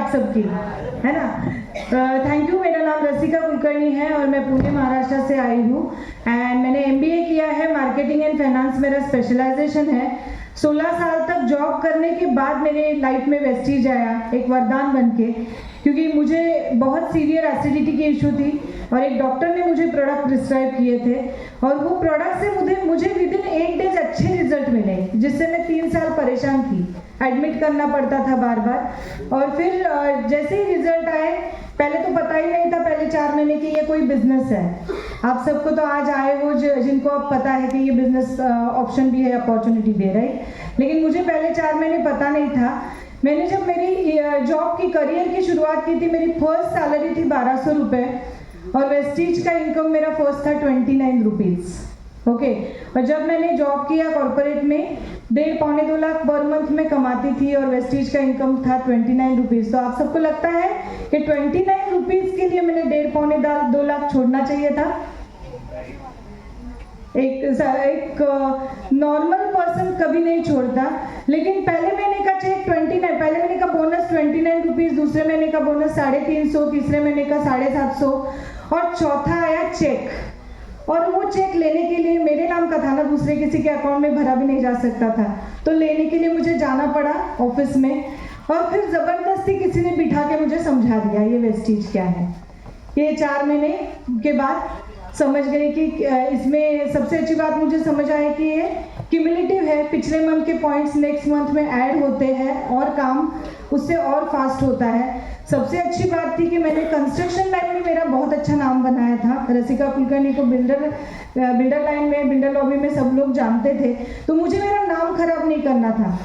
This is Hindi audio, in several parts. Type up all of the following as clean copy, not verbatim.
आप सबकी, है ना। Thank you. मेरा नाम रसिका कुलकर्णी है और मैं पुणे महाराष्ट्र से आई हूँ एंड मैंने MBA किया है, मार्केटिंग एंड फाइनेंस मेरा स्पेशलाइजेशन है। 16 साल तक जॉब करने के बाद मेरे लाइफ में वेस्टीज आया एक वरदान बन के, क्योंकि मुझे बहुत सीवियर एसिडिटी की इशू थी और एक डॉक्टर ने मुझे प्रोडक्ट प्रिस्क्राइब किए थे और वो प्रोडक्ट से मुझे विदिन 8 डेज अच्छे रिजल्ट मिले, जिससे मैं 3 साल परेशान थी, एडमिट करना पड़ता था बार बार। और फिर जैसे ही रिजल्ट आए, पहले तो पता ही नहीं था पहले 4 महीने कि ये कोई बिजनेस है। आप सबको तो आज आए हो जिनको अब पता है कि ये बिजनेस ऑप्शन भी है, अपॉर्चुनिटी भी है, राइट। लेकिन मुझे पहले 4 महीने पता नहीं था। मैंने जब मेरी जॉब की करियर की शुरुआत की थी, मेरी फर्स्ट सैलरी थी 1200 रुपये और वेस्टीज का इनकम मेरा फर्स्ट था 29 रुपीज़। ओके। और जब मैंने जॉब किया कॉर्पोरेट में, 1.5-2 लाख पर मंथ में कमाती थी और वेस्टीज का इनकम था 29 रुपीज़। तो आप सबको लगता है कि 29 रुपीज़ के लिए मैंने 1.5-2 लाख छोड़ना चाहिए था? एक नॉर्मल पर्सन कभी नहीं छोड़ता। लेकिन पहले महीने का चेक 29, पहले महीने का बोनस 29 रुपीज़, दूसरे महीने का बोनस 350, तीसरे महीने का 750 और चौथा आया चेक। और वो चेक लेने के लिए मेरे नाम का था ना, दूसरे किसी के अकाउंट में भरा भी नहीं जा सकता था, तो लेने के लिए मुझे जाना पड़ा ऑफिस में और फिर ज़बरदस्ती किसी ने बिठा के मुझे समझा दिया ये वेस्टीज क्या है। ये 4 महीने के बाद समझ गई कि इसमें सबसे अच्छी बात मुझे समझ आई कि ये क्यूमुलेटिव है, पिछले मंथ के पॉइंट्स नेक्स्ट मंथ में ऐड होते हैं और काम उससे और फास्ट होता है। सबसे अच्छी बात थी कि मैंने कंस्ट्रक्शन लाइन में मेरा बहुत अच्छा नाम बनाया था। रसिका कुलकर्णी को बिल्डर लाइन में, बिल्डर लॉबी में सब लोग जानते थे, तो मुझे मेरा नाम खराब नहीं करना था।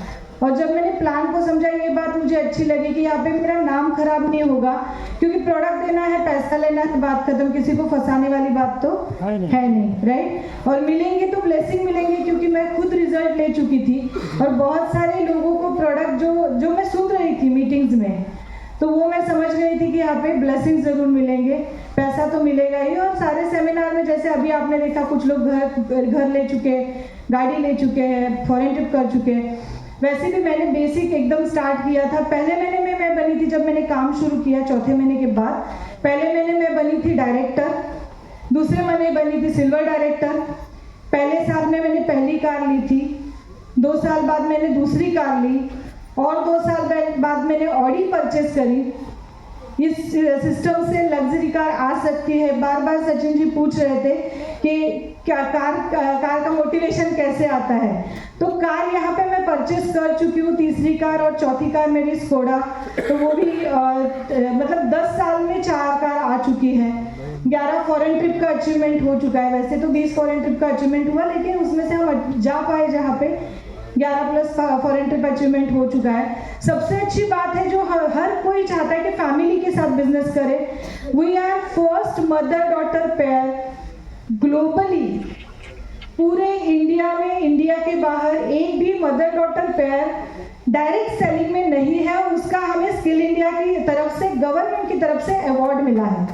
और जब मैंने प्लान को समझा, ये बात मुझे अच्छी लगी कि यहाँ पे मेरा नाम खराब नहीं होगा, क्योंकि प्रोडक्ट देना है, पैसा लेना है, बात खत्म, किसी को फंसाने वाली बात तो है नहीं, राइट। और मिलेंगे तो ब्लेसिंग मिलेंगे, क्योंकि मैं खुद रिजल्ट ले चुकी थी और बहुत सारे लोगों को प्रोडक्ट जो मैं सुन रही थी मीटिंग्स में, तो वो मैं समझ गई थी कि यहाँ पे ब्लेसिंग जरूर मिलेंगे, पैसा तो मिलेगा ही। और सारे सेमिनार में जैसे अभी आपने देखा, कुछ लोग घर ले चुके, गाड़ी ले चुके हैं, फॉरेन ट्रिप कर चुके हैं, वैसे भी मैंने बेसिक एकदम स्टार्ट किया था। पहले महीने में मैं बनी थी, जब मैंने काम शुरू किया चौथे महीने के बाद, पहले महीने में बनी थी डायरेक्टर, दूसरे महीने बनी थी सिल्वर डायरेक्टर, पहले साल में मैंने पहली कार ली थी, 2 साल बाद मैंने दूसरी कार ली और 2 साल बाद मैंने ऑडी परचेस करी। इस सिस्टम से लग्जरी कार आ सकती है। बार बार सचिन जी पूछ रहे थे कि क्या कार का मोटिवेशन कैसे आता है, तो कार यहाँ पे मैं परचेस कर चुकी हूँ, तीसरी कार, और चौथी कार मेरी स्कोडा, तो वो भी मतलब 10 साल में 4 कार आ चुकी है। 11 फॉरेन ट्रिप का अचीवमेंट हो चुका है। वैसे तो 20 फॉरेन ट्रिप का अचीवमेंट हुआ, लेकिन उसमें से हम जा पाए जहाँ पे 11+ फॉरेन ट्रिप अचीवमेंट हो चुका है। सबसे अच्छी बात है जो हर कोई चाहता है कि फैमिली के साथ बिजनेस करे। We are first mother daughter pair globally, पूरे इंडिया में, इंडिया के बाहर एक भी mother daughter pair direct selling में नहीं है और उसका हमें स्किल इंडिया की तरफ से, गवर्नमेंट की तरफ से अवार्ड मिला है।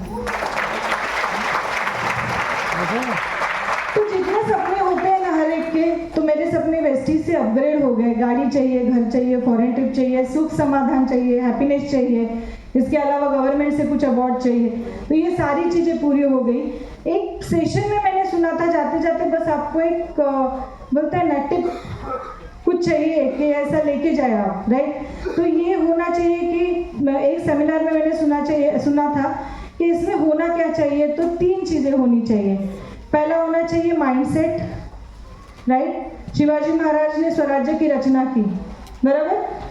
तो जितने सपने होते हैं ना हर एक के, तो मेरे सपने वेस्टीज से अपग्रेड हो गए। गाड़ी चाहिए, घर चाहिए, फॉरेन ट्रिप चाहिए, सुख समाधान चाहिए, हैप्पीनेस चाहिए, इसके अलावा गवर्नमेंट से कुछ अवार्ड चाहिए, तो ये सारी चीज़ें पूरी हो गई। एक सेशन में मैंने सुना था, जाते जाते बस आपको एक बोलता है ना टिप कुछ चाहिए कि ऐसा लेके जाए आप, राइट। तो ये होना चाहिए कि एक सेमिनार में मैंने सुना था कि इसमें होना क्या चाहिए, तो 3 चीज़ें होनी चाहिए। पहला होना चाहिए माइंडसेट, राइट। शिवाजी महाराज ने स्वराज्य की रचना की, बराबर।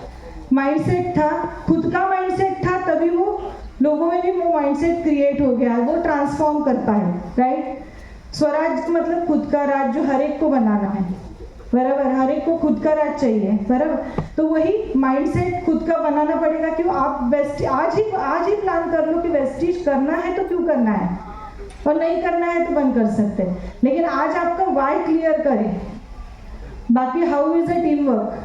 माइंडसेट था, खुद का माइंडसेट था, तभी वो लोगों में भी वो माइंडसेट क्रिएट हो गया, वो ट्रांसफॉर्म कर पाए, राइट। स्वराज मतलब खुद का राज जो हर एक को बनाना है, बराबर। हर एक को खुद का राज चाहिए, बराबर। तो वही माइंडसेट खुद का बनाना पड़ेगा कि आप आज ही प्लान कर लो कि वेस्टीज करना है तो क्यों करना है, और नहीं करना है तो बंद कर सकते हैं। लेकिन आज आपका वाई क्लियर करें, बाकी how is a team work.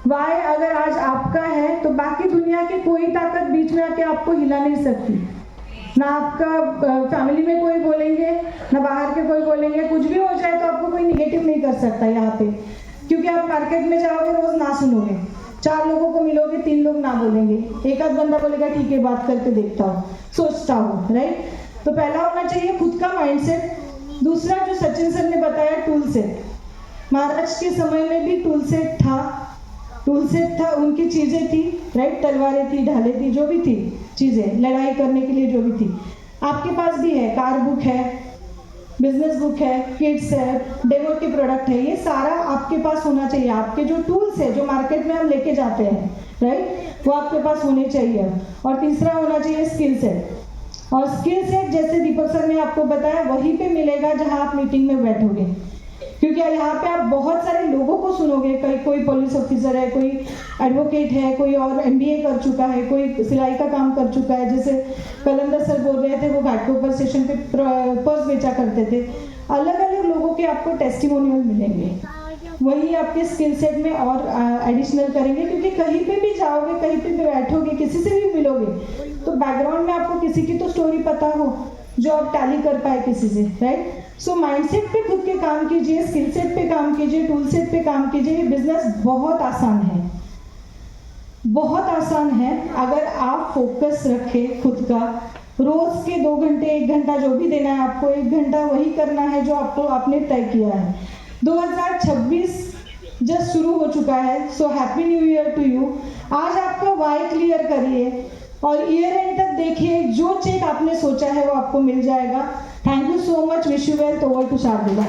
Why अगर आज आपका है तो बाकी दुनिया की कोई ताकत बीच में आके आपको हिला नहीं सकती। ना आपका फैमिली में कोई बोलेंगे, ना बाहर के कोई बोलेंगे, कुछ भी हो जाए तो आपको कोई निगेटिव नहीं कर सकता यहाँ पे, क्योंकि आप मार्केट में जाओगे रोज ना सुनोगे, 4 लोगों को मिलोगे, 3 लोग ना बोलेंगे, एक आध बंदा बोलेगा ठीक है बात करके देखता हूँ, सोचता हूँ, राइट। तो पहला होना चाहिए खुद का माइंडसेट। दूसरा जो सचिन सर ने बताया, टूल सेट। महाराज के समय में भी टूल सेट था, उनकी चीजें थी, राइट, तलवारें थी, ढाले थी, जो भी थी चीजें लड़ाई करने के लिए जो भी थी, आपके पास भी है। कार बुक है, बिजनेस बुक है, किट्स है, डेमो के प्रोडक्ट है, ये सारा आपके पास होना चाहिए। आपके जो टूल्स है जो मार्केट में हम लेके जाते हैं, राइट, वो आपके पास होने चाहिए। और तीसरा होना चाहिए स्किल सेट। और स्किल सेट जैसे दीपक सर ने आपको बताया वहीं पे मिलेगा जहां आप मीटिंग में बैठोगे, क्योंकि यहाँ पे आप बहुत सारे लोगों को सुनोगे। कोई पुलिस ऑफिसर है, कोई एडवोकेट है, कोई और MBA कर चुका है, कोई सिलाई का काम कर चुका है। जैसे कलंदर सर बोल रहे थे, वो घाटकोपर स्टेशन पे पर्स बेचा करते थे। अलग अलग लोगों के आपको टेस्टिमोनियल मिलेंगे, वही आपके स्किल सेट में और एडिशनल करेंगे। क्योंकि कहीं पे भी जाओगे, कहीं पे भी बैठोगे, किसी से भी मिलोगे, तो बैकग्राउंड में आपको किसी की तो स्टोरी पता हो जो आप टैली कर पाए किसी से, राइट। सो माइंडसेट पे खुद के काम कीजिए, स्किल सेट पे काम कीजिए, टूल सेट पे काम कीजिए। बिजनेस बहुत आसान है, बहुत आसान है अगर आप फोकस रखें खुद का। रोज के 2 घंटे 1 घंटा जो भी देना है आपको, 1 घंटा वही करना है जो आपको आपने तय किया है। 2026 जस्ट शुरू हो चुका है, so happy new year to you. आज आपका वाई क्लियर करिए और ईयर एंड तक देखिए, जो चेक आपने सोचा है वो आपको मिल जाएगा। Thank you so much, wish you well. Over to शार्दुला।